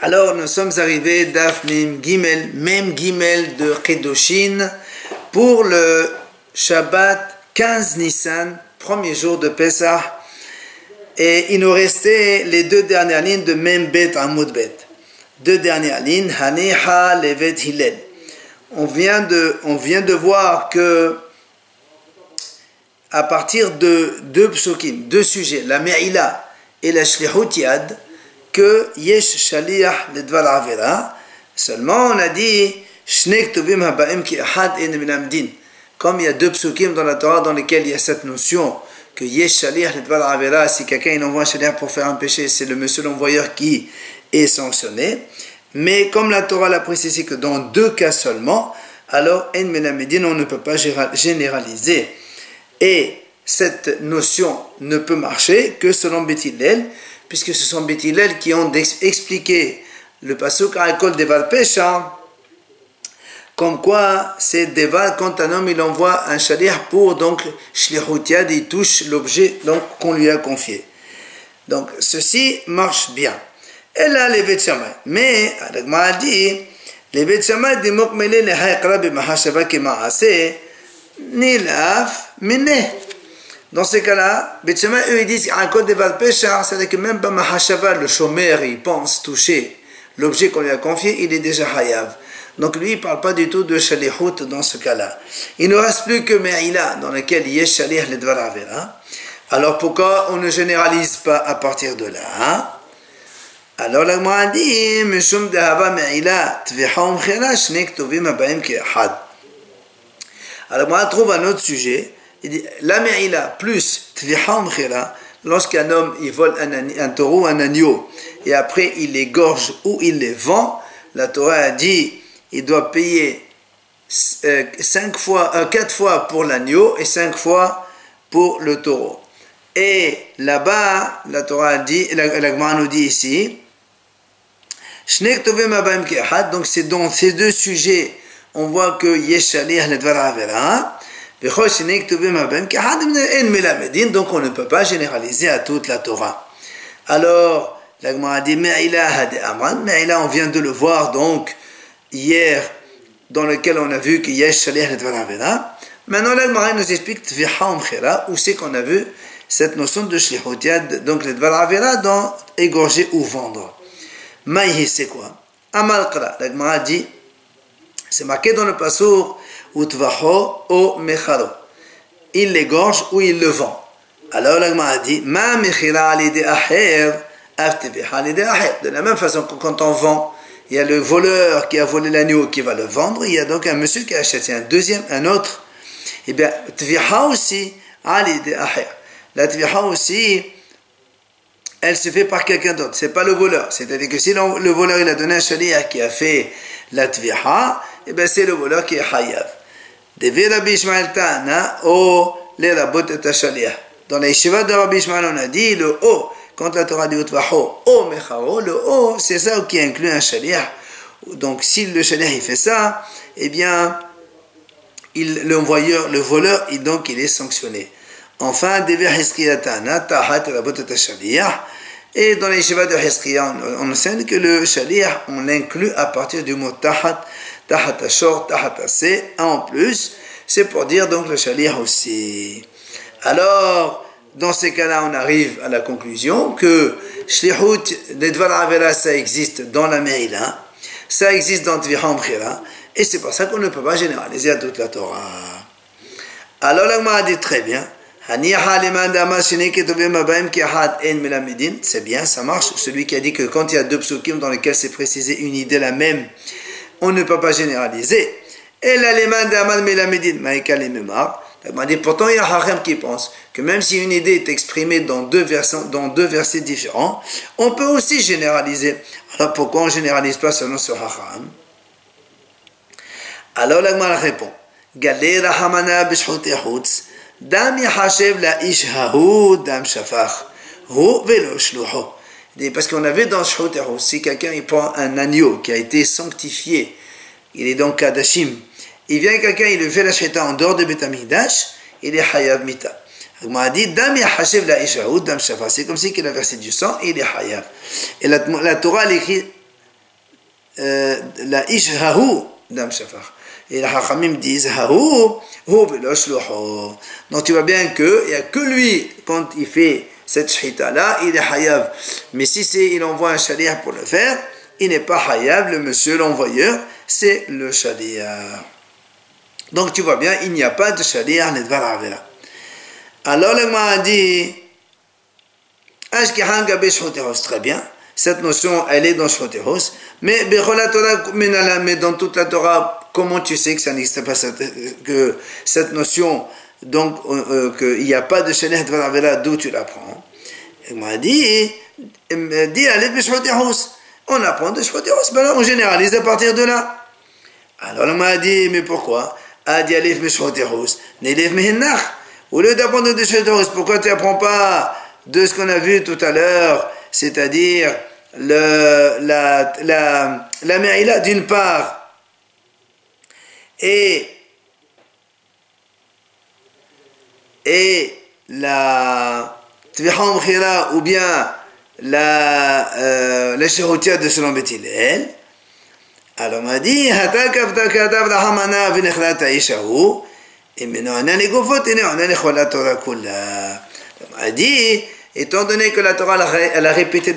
Alors nous sommes arrivés Daf Mem Gimel, Mem Gimel de Kedoshin pour le Shabbat 15 Nissan, premier jour de Pesach. Et il nous restait les deux dernières lignes de Mem Bet Amud Bet. Deux dernières lignes, Haneha Levet Hillel. On vient de voir que à partir de deux psukim, deux sujets, la Me'ila et la Shlichut Yad, que Yesh Shaliach Ledvar Avera, seulement on a dit Shnek Tovim Habaim Ki Ahad En Minamdin. Comme il y a deux psukim dans la Torah dans lesquels il y a cette notion que Yesh Shaliach Ledvar Avera, si quelqu'un il envoie un Shaliach pour faire un péché, c'est le monsieur l'envoyeur qui est sanctionné. Mais comme la Torah l'a précisé que dans deux cas seulement, alors En Minamdin on ne peut pas généraliser. Et cette notion ne peut marcher que selon Beth Hillel, puisque ce sont Beth Hillel qui ont expliqué le pasuk Akol Deval Pesha, comme quoi c'est Deval quand un homme il envoie un shaliach pour donc Shlichut Yad, il touche l'objet donc qu'on lui a confié. Donc ceci marche bien. Et là les Beth Shammai, mais Adagma a dit les Beth Shammai dimok mele lehayakra b'mahashava kema'aseh nilaf mineh. Dans ces cas-là, Beth Shammai, eux, ils disent un code de Valpécha, c'est-à-dire que même Bama Hashava, le chômeur, il pense toucher l'objet qu'on lui a confié, il est déjà Hayav. Donc lui, il ne parle pas du tout de Shalichut dans ce cas-là. Il ne reste plus que Me'ila, dans lequel il y a Shalich Ledvar Avera. Alors pourquoi on ne généralise pas à partir de là? Alors la Gemara dit, Mishum dehava Me'ila, Tvicha umchela, Shnek tovim habaim ke'ahad. Alors moi, on trouve un autre sujet. Il dit, la me'ila plus tviha umchira, lorsqu'un homme il vole un taureau, un agneau, et après il les gorge ou il les vend, la Torah a dit il doit payer 4 fois pour l'agneau et 5 fois pour le taureau. Et là-bas, la Torah a dit, la Gemara nous dit ici, Shnek tovim habaim ke'ahad, donc c'est dans ces deux sujets, on voit que yesh shaliach ledvar avera. Donc on ne peut pas généraliser à toute la Torah. Alors, la Gemara dit Me'ila, on vient de le voir donc hier, dans lequel on a vu que Yesh Shaliach Ledvar Avera. Maintenant, la Gemara nous explique Tvicha Umchira, où c'est qu'on a vu cette notion de Shlichut Yad, donc Ledvar Avera, dans égorger ou vendre. Maïhi, c'est quoi? Amalkra, la Gemara dit, c'est marqué dans le passour Utvaho o mecharo. Il l'égorge ou il le vend. Alors la Gemara dit Ma mechira alide aher, aftebeha alide aher. De la même façon que quand on vend, il y a le voleur qui a volé l'agneau qui va le vendre, il y a donc un monsieur qui achète un autre. Et bien, tviha aussi alide aher. La tviha aussi, elle se fait par quelqu'un d'autre. C'est pas le voleur. C'est-à-dire que si le voleur il a donné un shaliach qui a fait la tviha, et bien c'est le voleur qui est hayav. Devez Rabbi Ishmael Ta'ana o les rabot et shaliach. Dans la yeshiva de Rabbi Ishmael, on a dit le o, quand la Torah dit utvaho o mecharo, le o, c'est ça qui inclut un shaliach. Donc si le shaliach il fait ça, eh bien le voleur, il est sanctionné. Enfin, Devez Hiskiya Ta'ana tahat rabot et shaliach. Et dans la yeshiva de Hiskiya, on enseigne que le shaliach, on l'inclut à partir du mot tahat. Tahat ashor, tahat ase, en plus, c'est pour dire donc le shaliach aussi. Alors, dans ces cas-là, on arrive à la conclusion que Shlichut Ledvar Avera, ça existe dans la Me'ila, ça existe dans Tvicha Umchira, et c'est pour ça qu'on ne peut pas généraliser à toute la Torah. Alors, la Gemara dit très bien, c'est bien, ça marche. Celui qui a dit que quand il y a deux psukim dans lesquels c'est précisé une idée la même, on ne peut pas généraliser. Et l'aleman d'Amal Melamedin, Maïka les Memar, pourtant il y a Hachem qui pense que même si une idée est exprimée dans deux versets différents, on peut aussi généraliser. Alors pourquoi on ne généralise pas selon ce Hachem? Alors l'Agmara répond, Galé Rahamana Bishchut Echutz, Dam Yachashev la Ish Hahu Dam Shafach, Hu Velo Shluho. Parce qu'on a vu dans Shchut Echutz, si quelqu'un il prend un agneau qui a été sanctifié, il est donc Kadashim, il vient quelqu'un, il le fait la sheta en dehors de Beth Amikdash, il est Hayav Mita. Il m'a dit, Dam Yachashev la Ish Hahu Dam Shafach. C'est comme si qu'il a versé du sang, il est Hayav. Et la Torah, elle écrit la ish hahu dam shafar. Et les Hachamim disent hahu hu velo shluho. Donc tu vois bien que il y a que lui quand il fait cette shhita là, il est hayav. Mais si il envoie un shaliach pour le faire, il n'est pas hayav. Le monsieur l'envoyeur, c'est le shaliach. Donc tu vois bien, il n'y a pas de shaliach ledvar avera. Alors le Gemara dit ashkehan gabe shhoteros, très bien. Cette notion, elle est dans shhoteros, mais dans toute la Torah, comment tu sais que ça n'existe pas que cette notion, donc qu'il n'y a pas de shaliach ledvar avera, d'où tu l'apprends? Il m'a dit allez b'shhoteros. On apprend de shhoteros, ben là on généralise à partir de là. Alors il m'a dit mais pourquoi? Adi alif b'shhoteros, n'elif mehinnach. Au lieu d'apprendre de shhoteros, pourquoi tu n'apprends pas de ce qu'on a vu tout à l'heure, c'est-à-dire la me'ila d'une part et la tviha mkhira ou bien la shehutia de Shalom Bet Hillel. Alors on m'a dit et maintenant on a dit, étant donné que la Torah elle a répété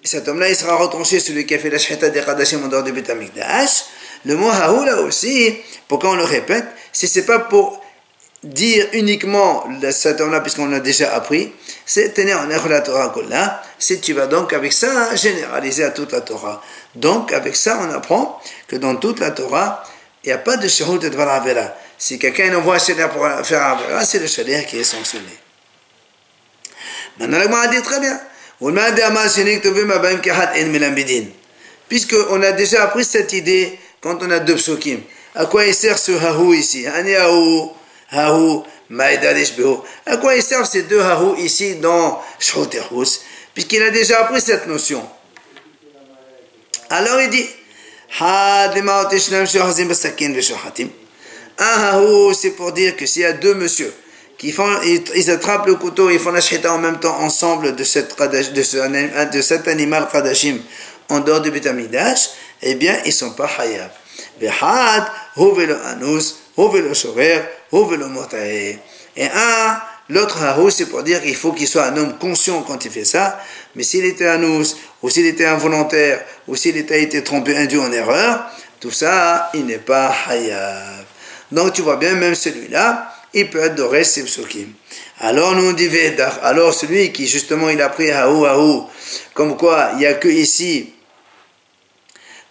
cet homme-là il sera retranché, celui qui a fait la shhita des Kadashim en dehors du Beit HaMikdash. Le mot haou là aussi, pourquoi on le répète? Si c'est pas pour dire uniquement cet homme-là, puisqu'on l'a déjà appris, c'est tenir en la Torah Kulla. Si tu vas donc avec ça généraliser à toute la Torah. Donc avec ça on apprend que dans toute la Torah il n'y a pas de shahut de dvar avera. Si quelqu'un envoie un shaliach pour faire avera, c'est le shaliach qui est sanctionné. Maintenant, on a dit très bien. Puisqu'on a déjà appris cette idée quand on a deux psukim. À quoi il sert ce hahu ici? Hahu, maïdalish behu. À quoi ils servent ces deux hahu ici dans shhoterus? Puisqu'il a déjà appris cette notion. Alors il dit un hahu, c'est pour dire que s'il y a deux messieurs qui ils attrapent le couteau, ils font la shhita en même temps ensemble de cet animal kadashim en dehors du Beit HaMikdash, eh bien ils ne sont pas hayav. Et l'autre hahu, c'est pour dire qu'il faut qu'il soit un homme conscient quand il fait ça, mais s'il était anous, ou s'il était involontaire, ou s'il a été trompé, induit en erreur, tout ça, il n'est pas hayav. Donc tu vois bien, même celui-là, il peut être doré ses psukim. Alors nous on dit Vedach, alors celui qui justement il a pris hahu, comme quoi il n'y a que ici,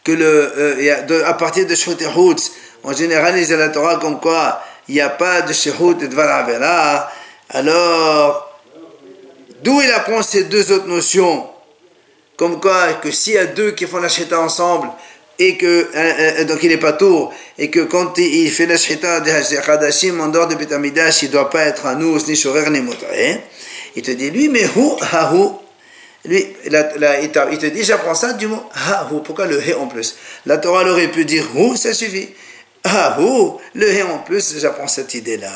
que à partir de shhoterut, en général les la Torah comme quoi il n'y a pas de shehut et dvar avera. Alors d'où il apprend ces deux autres notions, comme quoi que s'il y a deux qui font la shhita ensemble et que donc il n'est pas tour, et que quand il fait la shhita des Kadashim en dehors de Beit HaMikdash, il ne doit pas être anous ni shorer ni motaré. Il te dit lui mais hu hahu, lui il te dit j'apprends ça du mot hahu. Pourquoi le he en plus? La Torah aurait pu dire hu, ça suffit. Hahu, le he en plus, j'apprends cette idée là.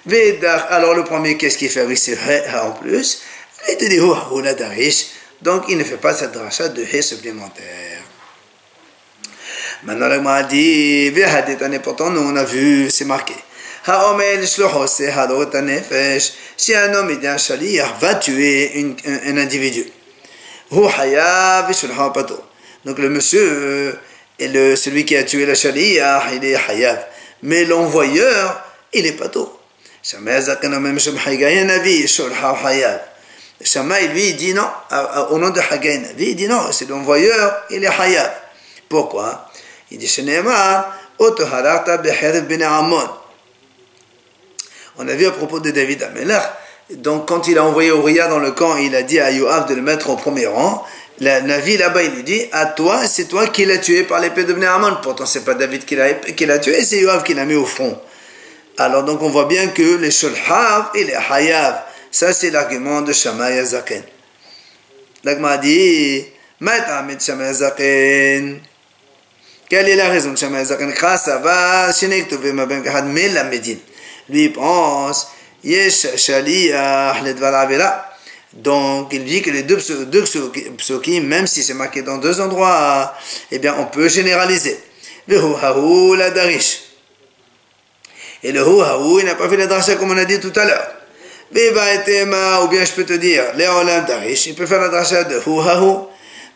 Vedach, alors le premier qu'est-ce qu'il fait avec ce he en plus? Il te dit hu hahu la darish, donc il ne fait pas cette dracha de he supplémentaire. Maintenant, le m'a dit, et pourtant, nous on a vu, c'est marqué. Si un homme est un shaliach, va tuer un individu. Donc le monsieur, celui qui a tué le shaliach, il est hayav. Mais l'envoyeur, il est pas tout. Shammai, lui, il dit non, au nom de Haggai Navi, il dit non, c'est l'envoyeur, il est hayav. Pourquoi? Il dit on a vu à propos de David Amelach, donc quand il a envoyé Uriah dans le camp, il a dit à Yoav de le mettre au premier rang. La Navi là-bas il lui dit à toi, c'est toi qui l'as tué par l'épée de Bnei Ammon. Pourtant c'est pas David qui l'a tué, c'est Yoav qui l'a mis au front. Alors donc on voit bien que les Shulhav et les Hayav, ça c'est l'argument de Shammai Azaken. L'Agma dit Ma'tamid Shammai Azaken. Quelle est la raison de Shammai Azaken? Lui pense Yesh Shaliach le Dvar Avera. Donc, il dit que les deux psukim, même si c'est marqué dans deux endroits, eh bien, on peut généraliser. Vehu hahu la darish. Et le hu hahu, il n'a pas fait la drasha comme on a dit tout à l'heure. Veva etema, ou bien je peux te dire, Léolam darish, il peut faire la drasha de hu hahu.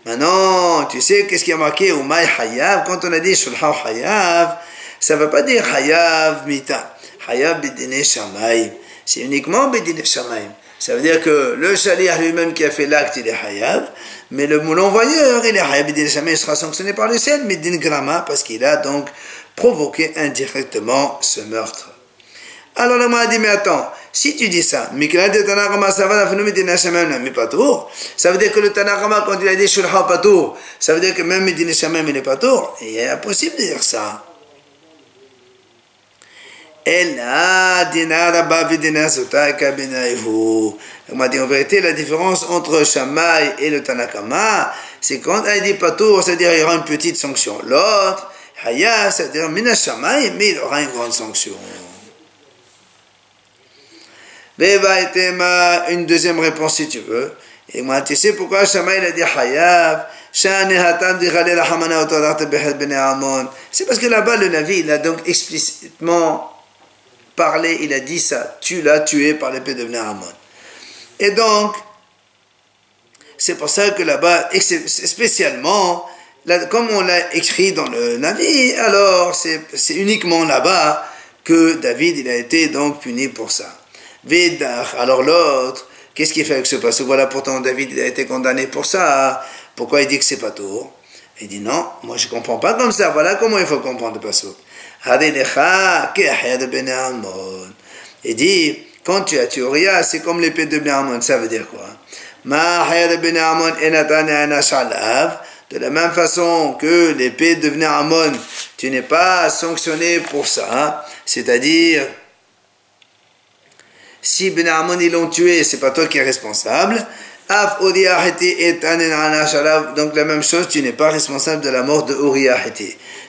Maintenant, tu sais qu'est-ce qui a marqué Umay Hayav? Quand on a dit Shulha Hayav, ça ne veut pas dire Hayav Mita. Hayav Bidine Shamaim. C'est uniquement Bidine Shamaim. Ça veut dire que le Shaliach lui-même qui a fait l'acte, il est Hayav, mais l'envoyeur, il est Hayav Bidine Shamaim, il sera sanctionné par le ciel, mais Din Grama, parce qu'il a donc provoqué indirectement ce meurtre. Alors le m'a dit, mais attends, si tu dis ça, ça veut dire que le Tanakama, quand il a dit Shulha Patour, ça veut dire que même Medina Shamem il est Patour. Il est impossible de dire ça. On m'a dit en vérité, la différence entre Shammai et le Tanakama, c'est quand il dit Patour, c'est-à-dire qu'il y aura une petite sanction. L'autre, Hayah, c'est-à-dire Mina Shammai, mais il aura une grande sanction. Une deuxième réponse si tu veux. Et moi, tu sais pourquoi Shammai il a dit Hayav? C'est parce que là-bas, le Navi, il a donc explicitement parlé, il a dit ça. Tu l'as tué par l'épée de Bnei Ammon. Et donc, c'est pour ça que là-bas, spécialement, comme on l'a écrit dans le Navi, alors c'est uniquement là-bas que David, il a été donc puni pour ça. Vedach, alors l'autre, qu'est-ce qu'il fait avec ce passouk? Voilà, pourtant David il a été condamné pour ça. Pourquoi il dit que c'est pas tout? Il dit non, moi je comprends pas comme ça. Voilà comment il faut comprendre le passouk. Il dit, quand tu as tué Uriah, c'est comme l'épée de Bnei Ammon. Ça veut dire quoi? De la même façon que l'épée de Bnei Ammon, tu n'es pas sanctionné pour ça. C'est-à-dire, si Bnei Ammon ils l'ont tué, c'est pas toi qui es responsable. Donc la même chose, tu n'es pas responsable de la mort de Uriah.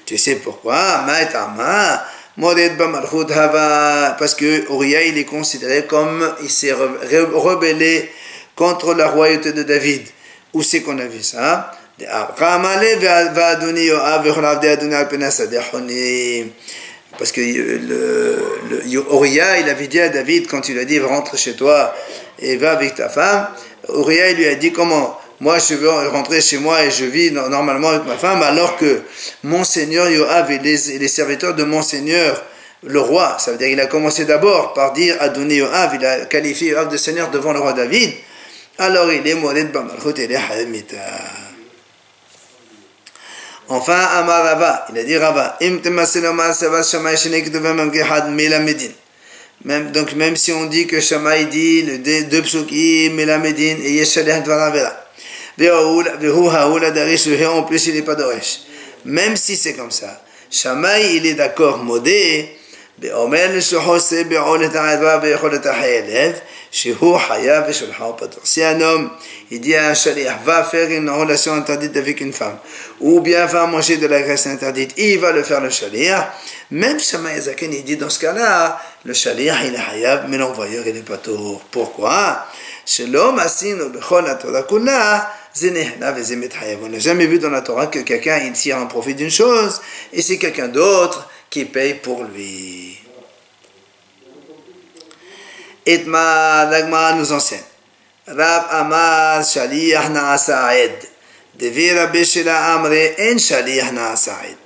Tu sais pourquoi? Parce que Uriah il est considéré comme il s'est rebellé contre la royauté de David. Où c'est qu'on a vu ça? Parce que Uriah, il avait dit à David, quand il a dit rentre chez toi et va avec ta femme, Uriah il lui a dit comment? Moi je veux rentrer chez moi et je vis normalement avec ma femme, alors que mon seigneur Yoav et les serviteurs de mon seigneur, le roi, ça veut dire qu'il a commencé d'abord par dire Adonai Yoav, il a qualifié Yoav de seigneur devant le roi David, alors il est Mored Bamalchut et Mita. Enfin, Amar Rava, il a dit Rava, même si on dit que Shammai dit le deux psukim, Melamedin et Yeshaleh Dvaravera. En plus, il n'est pas d'Oresh. Même si c'est comme ça, Shammai, il est d'accord, modé. Si un homme il dit à un shaliach va faire une relation interdite avec une femme ou bien va manger de la graisse interdite, il va le faire le shaliach. Même Shammai Zaken il dit dans ce cas-là le shaliach il est hayav mais l'envoyeur il est pas tour. Pourquoi? On n'a jamais vu dans la Torah que quelqu'un il tire un profit d'une chose et c'est quelqu'un d'autre qui paye pour lui. Itma l'Agma nous enseigne. Rav Amar Shaliach Na'asa'ed. Devi Rabbi Shela Amre En Shaliach Na'asa'ed.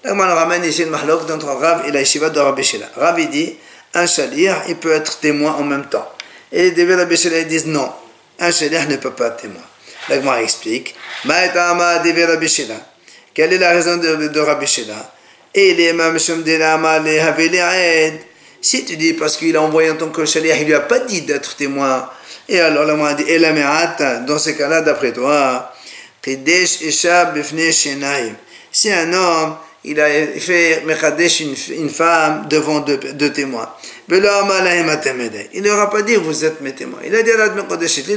L'Agma nous ramène ici une mahlok d'entre Rav et la yeshiva de Rabbi Shela. Rav il dit un Shaliach il peut être témoin en même temps. Et Devi Rabbi Shela ils disent non. Un Shaliach ne peut pas être témoin. L'Agma explique. Ma'etama Devi Rabbi Shela. Quelle est la raison de Rabbi Shela? Et les Imam Shumdinama les Haveli Aed. Si tu dis parce qu'il a envoyé en tant que shaliach, il lui a pas dit d'être témoin. Et alors là, on a dit, dans ce cas-là, d'après toi, si un homme, il a fait Mekadesh une femme devant deux témoins, il ne aura pas dit vous êtes mes témoins. Il a dit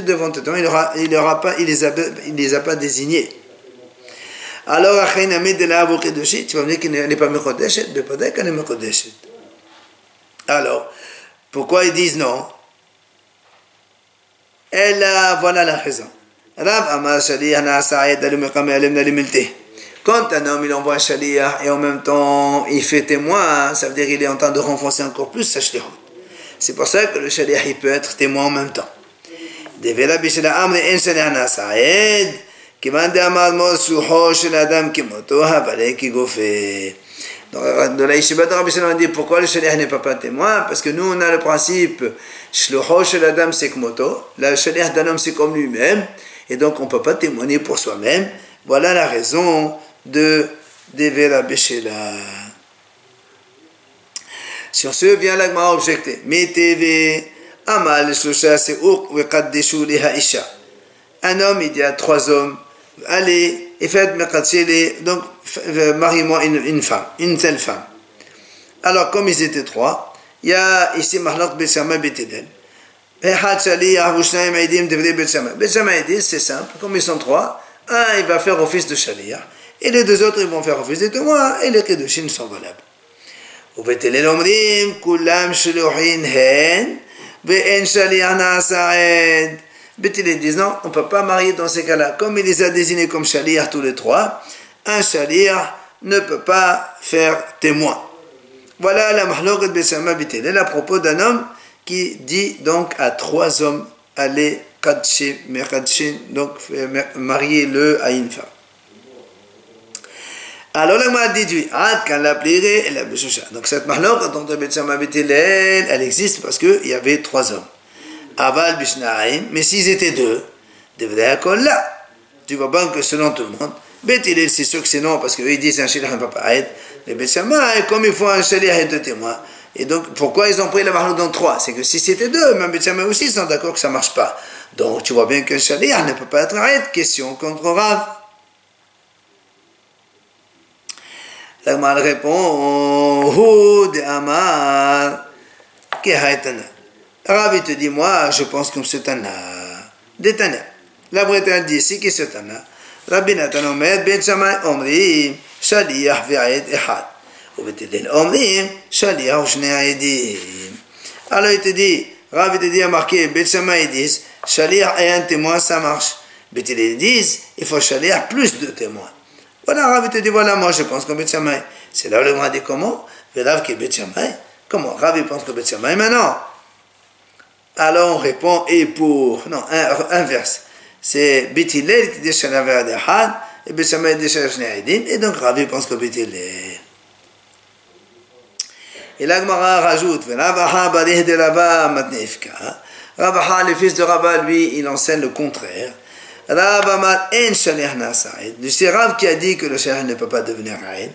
devant deux témoins, il les a pas désignés. Alors, tu vas me dire qu'il n'est pas Mekodeshet, peut-être qu'il est Mekodeshet. Alors, pourquoi ils disent non? Et là, voilà la raison. Rav Amar Shaliah Na'asa'ed al-Muqam al-Ibn al-Milteh. Quand un homme il envoie un shaliah et en même temps il fait témoin, ça veut dire qu'il est en train de renforcer encore plus sa shlichut. C'est pour ça que le shaliah il peut être témoin en même temps. Devela bishla amri en shaliah na'asa'ed kiman de'amar mor suho shel adam kimoto havale kigofe. Dans la yeshiva de Rabbi Shlomo on dit pourquoi le shaliah n'est pas un témoin, parce que nous on a le principe shluho shel adam c'est kmoto, le shaliah d'un homme c'est comme lui-même, et donc on ne peut pas témoigner pour soi-même. Voilà la raison de Devela Beshela. Sur ce, vient l'agma objecter. Meteve Amal Shosha Se'uk Wekaddeshu Leha Isha. Un homme, il dit à 3 hommes, allez, et faites Mekatshele, donc marie-moi une femme, une telle femme. Alors, comme ils étaient 3, il y a ici Mahlok Beshama Betedel. Ehad Shaliyah Vushnaim Aidim Devre Beshama. Beshama dit, c'est simple, comme ils sont 3, un, il va faire office de shaliah, et les 2 autres, ils vont faire office de témoin, et les kedushin sont valables. ובתלל אומרים, כולם שלוחין הן, ואין שליח נעשה עד. בתלל disent non, on ne peut pas marier dans ces cas-là. Comme il les a désignés comme shaliach tous les 3, un shaliach ne peut pas faire témoin. Voilà la mahlokat beshama betלל à propos d'un homme qui dit donc à 3 hommes, allez donc mariez-le à une femme. Alors là, on a déduit, donc cette mahlok dont elle existe parce qu'il y avait 3 hommes. Aval bishnaim, mais s'ils étaient 2, là, tu vois bien que selon tout le monde, Bethilel c'est sûr que c'est non parce qu'ils disent un shaliach ne peut pas être, mais Bethshamay, comme il faut un shaliach et 2 témoins. Et donc, pourquoi ils ont pris la mahlok dans 3? C'est que si c'était 2, même Bethshamay aussi sont d'accord que ça ne marche pas. Donc, tu vois bien qu'un shaliach ne peut pas être arrêté. Question contre Rav. La Gemara répond, Hu de Amar, Kehaitana. Rav, il te dit, moi, je pense comme ce Tana. De Tana. La Bretagne dit ici que c'est Tana. Rabbi Natan Omer, Ben Shammai Omri, Shaliach ve'ed Ehad. Ou Betilel Omri, Shaliach Shnei Edim. Alors, il te dit, Rav, il te dit, à marquer, Ben Shammai, ils disent, Shaliach et un témoin, ça marche. Betilel disent, il faut Shaliach plus de témoins. Voilà, Rav te dit, voilà, moi je pense que Bet Shammai. C'est là où le Gemara dit comment? Rav qui est Bet Shammai. Comment? Rav pense que Bet Shammai maintenant. Alors on répond, et pour. Non, inverse. C'est Bethilel qui dit Shana Ve'ed Ehad, et Bet Shammai dit Shana Shnei Edim, et donc Rav pense que Bethilel. Et la Gemara rajoute, Ravaha Barih de Rava Matneifka. Ravaha, le fils de Rava, lui, il enseigne le contraire. Rav Amar en shaliach na'asa ed. C'est Rav qui a dit que le shaliach ne peut pas devenir aed.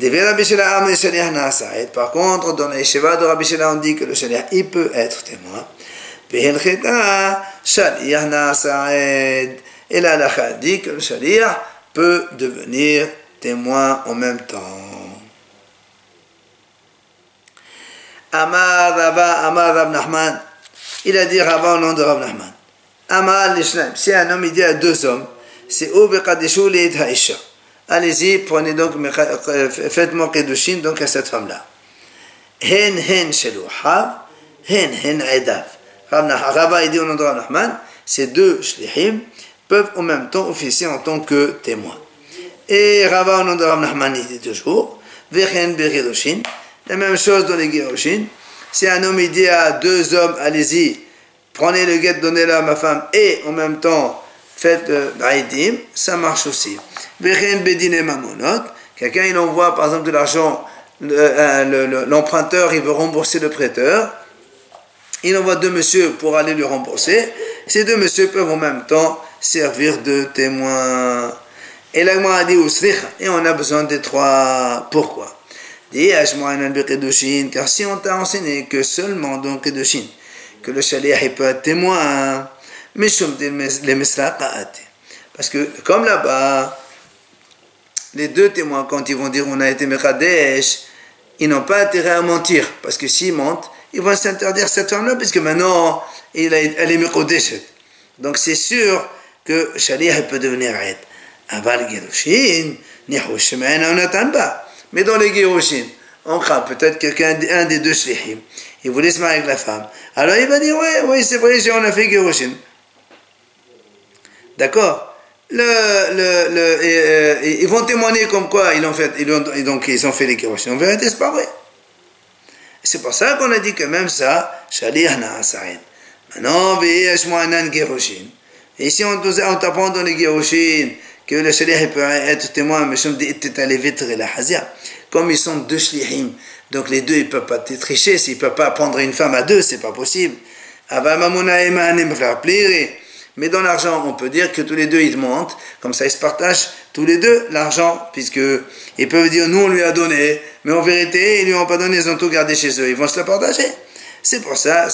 Et Rabbi Shela amar shaliach na'asa ed. Par contre, dans la yeshiva de Rabbi Shela, on dit que le shaliach il peut être témoin. Ve'helcheta shaliach na'asa ed. Et la halakha dit que le shaliach peut devenir témoin en même temps. Amar Rav Nachman. Il a dit Rava au nom de Rav Nachman. Amal l'Islam, si un homme il dit à 2 hommes, c'est Obekadeshu Leid Haisha. Allez-y, prenez donc, faites-moi Kedushin donc à cette femme-là. Hen Sheluhav, Hen Edav. Rava il dit au nom de Rav Nachman, ces 2 Shlihim peuvent en même temps officier en tant que témoins. Et Rava au nom de Rav Nachman il dit toujours, Vechen Beridoshin, la même chose dans les Giroshin. Si un homme il dit à 2 hommes, allez-y, prenez le guet, donnez-le à ma femme, et en même temps, faites Baïdim, ça marche aussi. Quelqu'un, il envoie par exemple de l'argent, l'emprunteur, il veut rembourser le prêteur, il envoie 2 messieurs pour aller lui rembourser, ces 2 messieurs peuvent en même temps servir de témoins. Et la Gemara a dit, et on a besoin des 3, pourquoi? Car si on t'a enseigné que seulement dans Kedushin, que le shaliach peut être témoin, mais parce que comme là-bas, les 2 témoins, quand ils vont dire on a été Mekadesh, ils n'ont pas intérêt à mentir, parce que s'ils mentent, ils vont s'interdire cette femme-là, puisque maintenant, elle est Mekadesh. Donc c'est sûr que shaliach peut devenir Aed. Aval Gerushin, on n'attend pas. Mais dans les Gerushin, on craint peut-être un des 2 shlichim, il voulait se marier avec la femme. Alors il va dire, oui, c'est vrai, on a fait Gerushin. D'accord? Ils vont témoigner comme quoi ils ont fait les Kirushin. En vérité, c'est pas vrai. C'est pour ça qu'on a dit que même ça, Shaliah Na'asa'id. Maintenant, ici, on t'apprend dans les Giroshin que le Shaliah peut être témoin, mais comme ils sont deux Shlihim, donc les deux ils ne peuvent pas tricher, s'ils ne peuvent pas prendre une femme à deux, c'est pas possible. Mais dans l'argent, on peut dire que tous les deux ils montent, comme ça ils se partagent tous les deux l'argent, puisque ils peuvent dire nous on lui a donné, mais en vérité ils lui ont pas donné, ils ont tout gardé chez eux, ils vont se le partager. C'est pour ça,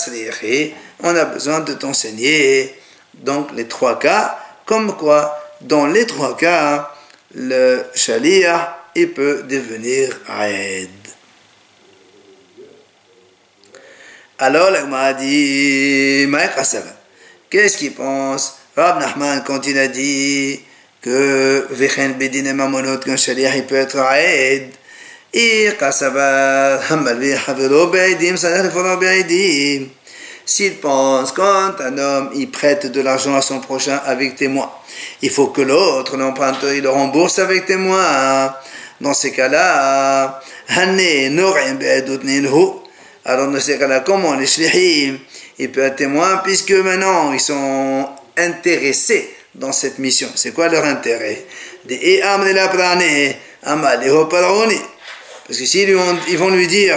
on a besoin de t'enseigner donc les trois cas, comme quoi dans les trois cas, le Shaliah il peut devenir Aed. Alors l'Agma dit qu'est-ce qu'il pense Rab Nachman quand il a dit que Vechen Bedin et Mamonot qu'un Shaliah il peut être Aed. S'il pense quand un homme il prête de l'argent à son prochain avec témoin, il faut que l'autre, l'emprunteur, il le rembourse avec témoin. Dans ces cas-là, alors dans ces cas-là, comment les Shlihim, il peut être témoin puisque maintenant ils sont intéressés dans cette mission. C'est quoi leur intérêt? Parce que s'ils ils vont lui dire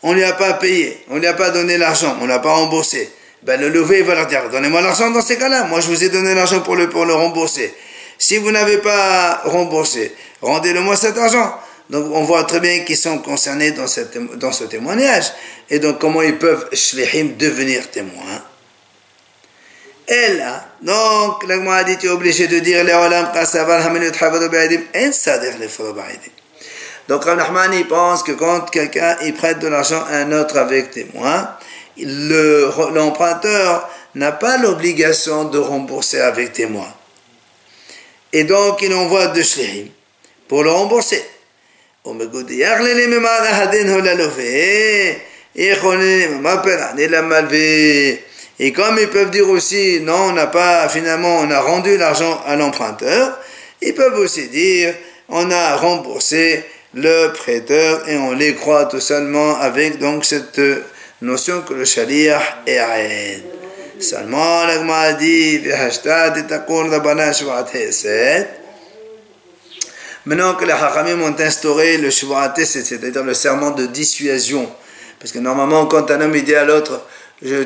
on ne lui a pas payé, on ne lui a pas donné l'argent, on ne l'a pas remboursé, ben le levé va leur dire donnez-moi l'argent dans ces cas-là, moi je vous ai donné l'argent pour le rembourser. Si vous n'avez pas remboursé, rendez-le-moi cet argent. Donc on voit très bien qu'ils sont concernés dans ce témoignage. Et donc comment ils peuvent Shlihim devenir témoins. Et là, donc l'Agma a dit tu es obligé de dire donc Rav Nachman il pense que quand quelqu'un il prête de l'argent à un autre avec témoin, l'emprunteur n'a pas l'obligation de rembourser avec témoin. Et donc il envoie deux Shlihim pour le rembourser. Et comme ils peuvent dire aussi non, on n'a pas, finalement on a rendu l'argent à l'emprunteur, ils peuvent aussi dire on a remboursé le prêteur et on les croit tout seulement avec donc cette notion que le Shaliah est Aed. Seulement l'Agma a dit maintenant que les Hachamim ont instauré le Shvuat Hesed, c'est-à-dire le serment de dissuasion, parce que normalement quand un homme il dit à l'autre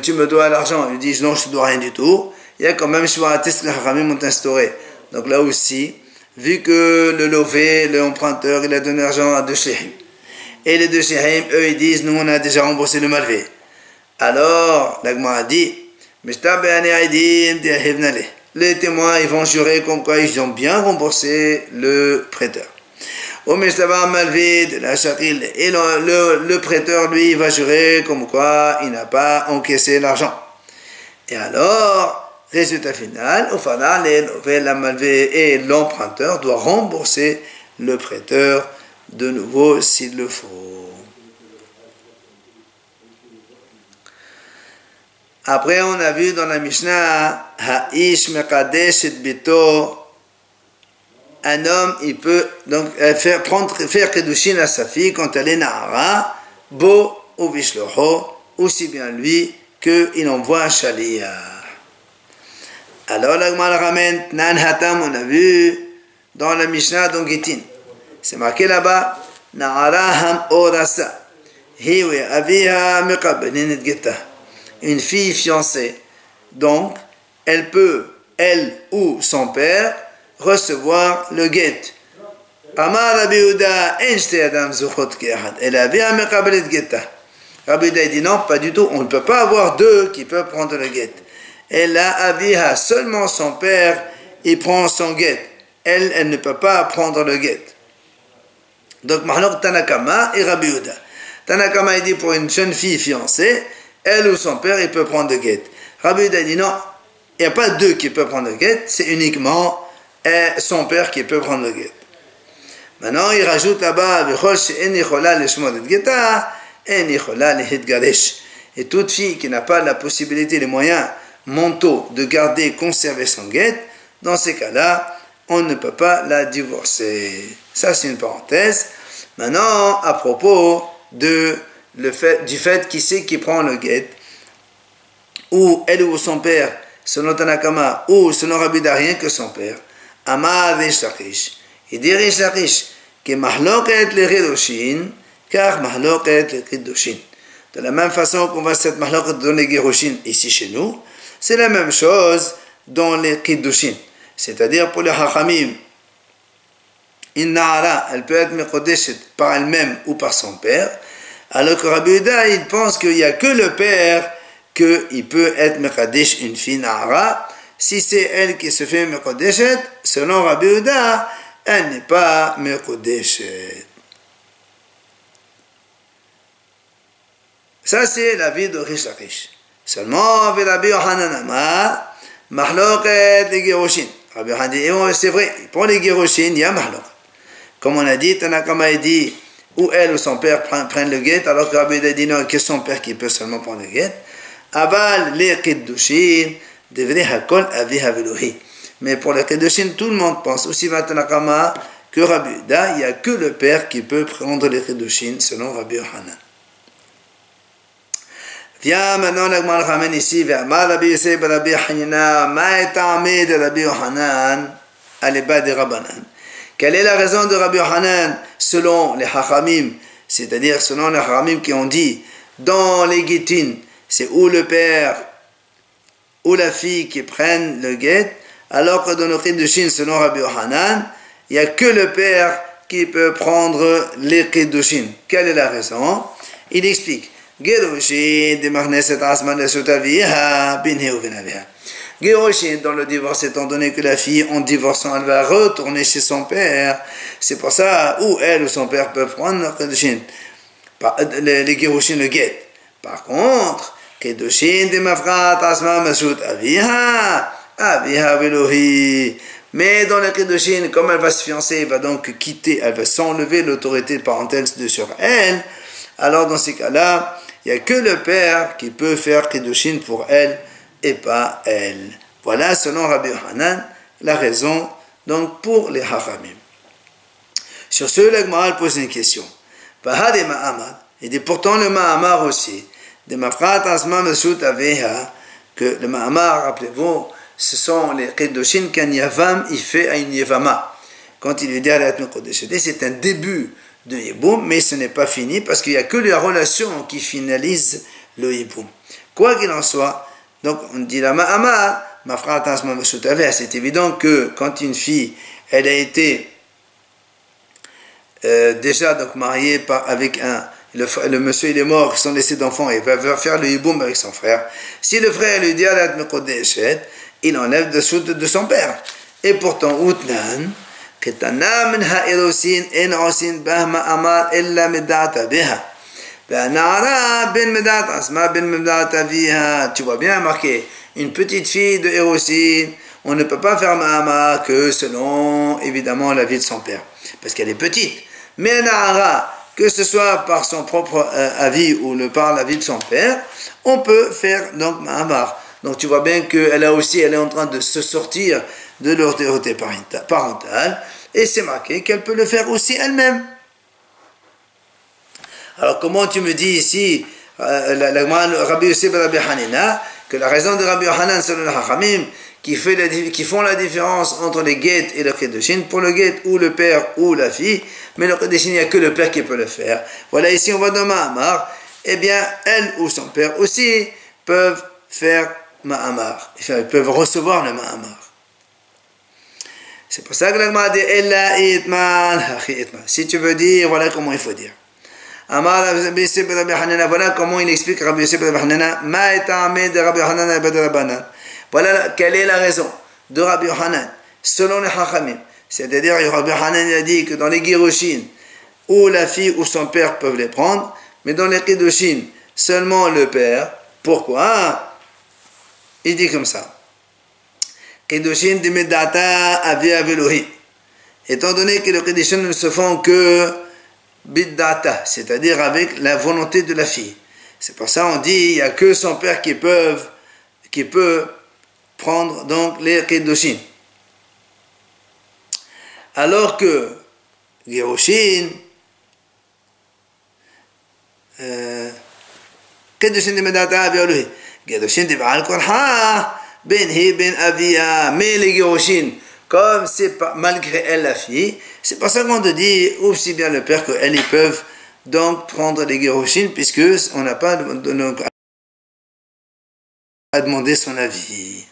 tu me dois l'argent, il dit non je ne dois rien du tout, il y a quand même Shvuat Hesed que les Hachamim ont instauré. Donc là aussi, vu que le lové, l'emprunteur, il a donné l'argent à deux Shlihim, et les deux Shlihim, eux ils disent nous on a déjà remboursé le malvé, alors l'Agma a dit les témoins ils vont jurer comme quoi ils ont bien remboursé le prêteur. Et le prêteur lui il va jurer comme quoi il n'a pas encaissé l'argent. Et alors résultat final, et l'emprunteur doit rembourser le prêteur de nouveau s'il le faut. Après, on a vu dans la Mishnah, Ha'ish mekadesh et bito, un homme, il peut donc faire kedushin à sa fille quand elle est nahara, bo ou vishloho, aussi bien lui qu'il envoie un Shaliah. Alors, l'Agma ramène Nan Hatam, on a vu dans la Mishnah d'Ongitin. C'est marqué là-bas, Nahara ham orasa, hiwe aviha mekabenin et geta. Une fille fiancée, donc, elle peut, elle ou son père, recevoir le guet. Amar Rabbi Yehuda, en shte adam zuchot ke'ahad. Elle avait un mekabelet geta. Rabbi Yehuda dit non, pas du tout, on ne peut pas avoir deux qui peuvent prendre le guet. Elle a aviha, seulement son père, il prend son guet. Elle ne peut pas prendre le guet. Donc, Mahlok Tanakama et Rabbi Yehuda. Tanakama, il dit pour une jeune fille fiancée, elle ou son père, il peut prendre le guet. Rabbi Yehuda dit non, il n'y a pas deux qui peuvent prendre le guet, c'est uniquement son père qui peut prendre le guet. Maintenant, il rajoute là-bas, et toute fille qui n'a pas la possibilité, les moyens manteau de garder, conserver son guet, dans ces cas-là, on ne peut pas la divorcer. Ça, c'est une parenthèse. Maintenant, à propos du fait qui c'est qui prend le guet, ou elle ou son père, selon Tanakama, ou selon Rabbi Yehuda, rien que son père, Amar Rish Lakish. Il dit Rish Lakish, que mahloket le Ridoshin, car mahloket le Kiddushin. De la même façon qu'on va cette mahloket dans les Giroshin ici chez nous, c'est la même chose dans les Kiddushin. C'est-à-dire pour les Hachamim, une Nahara, elle peut être Mekodeshet par elle-même ou par son père, alors que Rabbi Yehuda, il pense qu'il n'y a que le père qu'il peut être Mekadesh une fille Nahara. Si c'est elle qui se fait Mekodeshet, selon Rabbi Yehuda, elle n'est pas Mekodeshet. Ça, c'est la vie de Rish Lakish. Seulement, avec Rabbi Yohanan Amar, Mahloket les Giroshin. Rabbi Yohanan dit, c'est vrai, pour les Giroshin, il y a Mahloket. Comme on a dit, Tanakama dit, ou elle ou son père prennent le guet, alors que Rabbi Yehuda dit non, que son père qui peut seulement prendre le guet. Aval les Kiddushin, devrait hakol aviha velohi. Mais pour les Kiddushin, tout le monde pense, aussi va Tanakama, que Rabbi Yehuda, il n'y a que le père qui peut prendre les Kiddushin, selon Rabbi Yohanan. Viens maintenant, l'Agmal ramène ici, vers Ma Rabbi Yosef, Rabbi Hanina, Ma etame de Rabbi Yohanan, Aleba de Rabbanan. Quelle est la raison de Rabbi Yohanan selon les Hachamim, c'est-à-dire selon les Hachamim qui ont dit, dans les Gittin, c'est ou le père ou la fille qui prennent le guet, alors que dans le Kiddushin, selon Rabbi Yohanan, il n'y a que le père qui peut prendre les Kiddushin. Quelle est la raison? Il explique. Gerushin de Marneset Asman de Sotaviha, Binhe ou Venaviha. Gerushin, dans le divorce, étant donné que la fille, en divorçant, elle va retourner chez son père, c'est pour ça, ou elle ou son père peuvent prendre le Kiddushin, les Gerushin, le guet. Par contre, Kiddushin de Mafrat Asman Masut Aviha, Aviha Velohi. Mais dans le Kiddushin, comme elle va se fiancer, elle va donc quitter, elle va s'enlever l'autorité parentale sur elle, alors dans ces cas-là, il n'y a que le père qui peut faire Kiddushin pour elle et pas elle. Voilà, selon Rabbi Yohanan, la raison donc pour les Hachamim. Sur ce, l'Agmaral pose une question. Vahad Ma'amar, il dit pourtant le Ma'amar aussi, de Mafrat Asma Mesut Aveha, que le Ma'amar, rappelez-vous, ce sont les Kiddushin qu'un Yavam il fait à une Yavama. Quand il lui dit Alat Mekodesh, c'est un début de Yiboum, mais ce n'est pas fini parce qu'il n'y a que la relation qui finalise le Yiboum. Quoi qu'il en soit, donc on dit la Ma'amar, Mafrat Asma Mesut Aveha, c'est évident que quand une fille, elle a été déjà donc mariée avec le monsieur il est mort, sans laisser d'enfant, il va faire le Yiboum avec son frère. Si le frère lui dit Alat Mekodeshet, il enlève de son père. Et pourtant, Outnan, Ketana min ha'irosin, en osin bah ma'amar illa midata biha. Nara bin midat asma bin midat aviha. Tu vois bien marqué, une petite fille de Hérosin, on ne peut pas faire ma'amar que selon, évidemment, la vie de son père. Parce qu'elle est petite. Mais Nara, que ce soit par son propre avis ou par l'avis de son père, on peut faire donc ma'amar. Donc tu vois bien qu'elle est en train de se sortir de l'autorité parentale, et c'est marqué qu'elle peut le faire aussi elle-même. Alors comment tu me dis ici, Rabbi Yosef Rabbi Hanina, que la raison de Rabbi Yohanan selon le Hachamim, qui font la différence entre les guet et le Kiddushin, pour le guet ou le père ou la fille, mais le Kiddushin, il n'y a que le père qui peut le faire. Voilà, ici on va dans Ma'amar, eh bien elle ou son père aussi peuvent faire Ma'amar. Ils peuvent recevoir le Ma'amar. C'est pour ça que l'Agma dit Ella itman, si tu veux dire, voilà comment il faut dire. Amar Rabbi Yosef ben Rabbi Hanina, voilà comment il explique Rabbi Yosef ben Rabbi Hanina, Ma etame de Rabbi Yohanan et de Rabbanan. Voilà quelle est la raison de Rabbi Yohanan, selon les Hachamim. C'est-à-dire, Rabbi Yohanan a dit que dans les Giroshin, où la fille ou son père peuvent les prendre, mais dans les Kiddushin, seulement le père. Pourquoi? Il dit comme ça. Kiddushin de Medata Avia Velohi. Étant donné que les Kiddushin ne se font que Biddata, c'est-à-dire avec la volonté de la fille. C'est pour ça qu'on dit il n'y a que son père qui peut qui peut prendre donc les Kiddushin. Alors que Girushin, Kiddushin de Medata Avioluhi, Girushin de Baal Korha, Ben Hi Ben Avia, mais les Girushin, comme c'est malgré elle la fille, c'est pour ça qu'on te dit, aussi bien le père qu'elle, ils peuvent donc prendre les Girushin, puisque on n'a pas à demander son avis.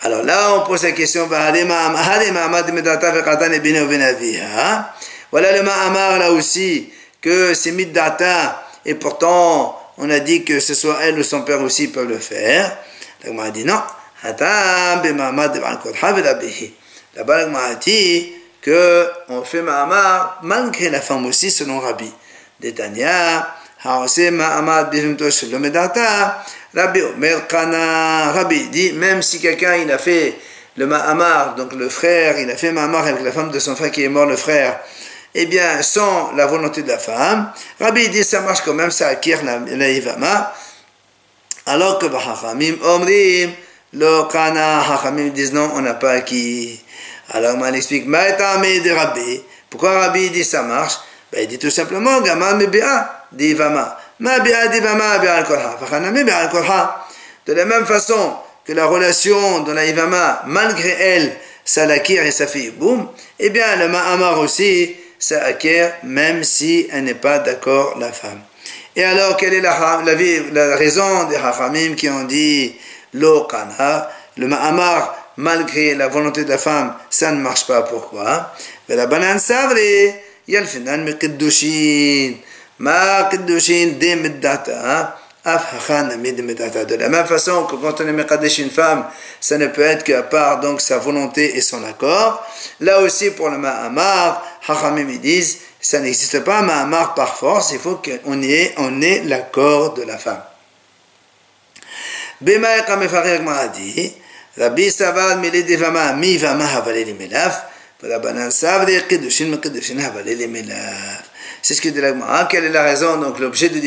Alors là, on pose la question, voilà le ma'amar là aussi, que c'est middata, et pourtant, on a dit que ce soit elle ou son père aussi peuvent le faire. La Gemara dit non. Là-bas, la Gemara dit qu'on fait ma'amar malgré la femme aussi, selon Rabbi. Détania, ha'ose ma'amar bivimto shelo medata. Rabbi Omer Kana, Rabbi dit, même si quelqu'un il a fait le Ma'amar, donc le frère, il a fait Ma'amar avec la femme de son frère qui est mort, le frère, eh bien, sans la volonté de la femme, Rabbi dit, ça marche quand même, ça acquiert la Ivama, alors que Hachamim Omrim, le Kana, Hachamim disent non, on n'a pas acquis. Alors, on explique, Ma'etame de Rabbi, pourquoi Rabbi dit ça marche? Ben, il dit tout simplement, Gama Mebea, dit Ivama. De la même façon que la relation de la Ivama, malgré elle, ça l'acquiert et ça fait boum, eh bien le Ma'amar aussi, ça acquiert même si elle n'est pas d'accord, la femme. Et alors, quelle est la raison des Hachamim qui ont dit Lo Kana, le Ma'amar, malgré la volonté de la femme, ça ne marche pas, pourquoi? La banane savre, yalfinan me kiddushin. Ma kiddushin de middata, de la même façon que quand on est mekadesh une femme, ça ne peut être qu'à part donc sa volonté et son accord. Là aussi pour le ma'amar, Hachamim disent, ça n'existe pas un ma'amar par force, il faut qu'on ait l'accord de la femme. Bema Kamefarir Mahadi, Rabbi Savad Miledi Vama, Mi Vama Havaleli Melaf, Rabanan Savri Kiddushin Mekidushin Havaleli Melaf. C'est ce que dit la Gemara. Quelle est la raison, donc l'objet de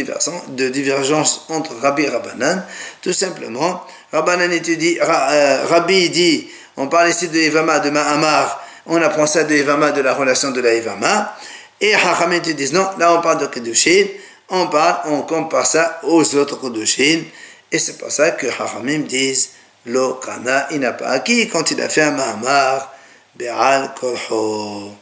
divergence entre Rabbi et Rabbanan? Tout simplement, Rabbi dit, on parle ici de Ivama, de Ma'amar, on apprend ça de Ivama, de la relation de la Ivama, et Hachamim te disent non, là on parle de Kiddushin, on compare ça aux autres Kiddushin, et c'est pour ça que Hachamim disent, Lo Kana, il n'a pas acquis quand il a fait un Ma'amar, Be'al Kolho.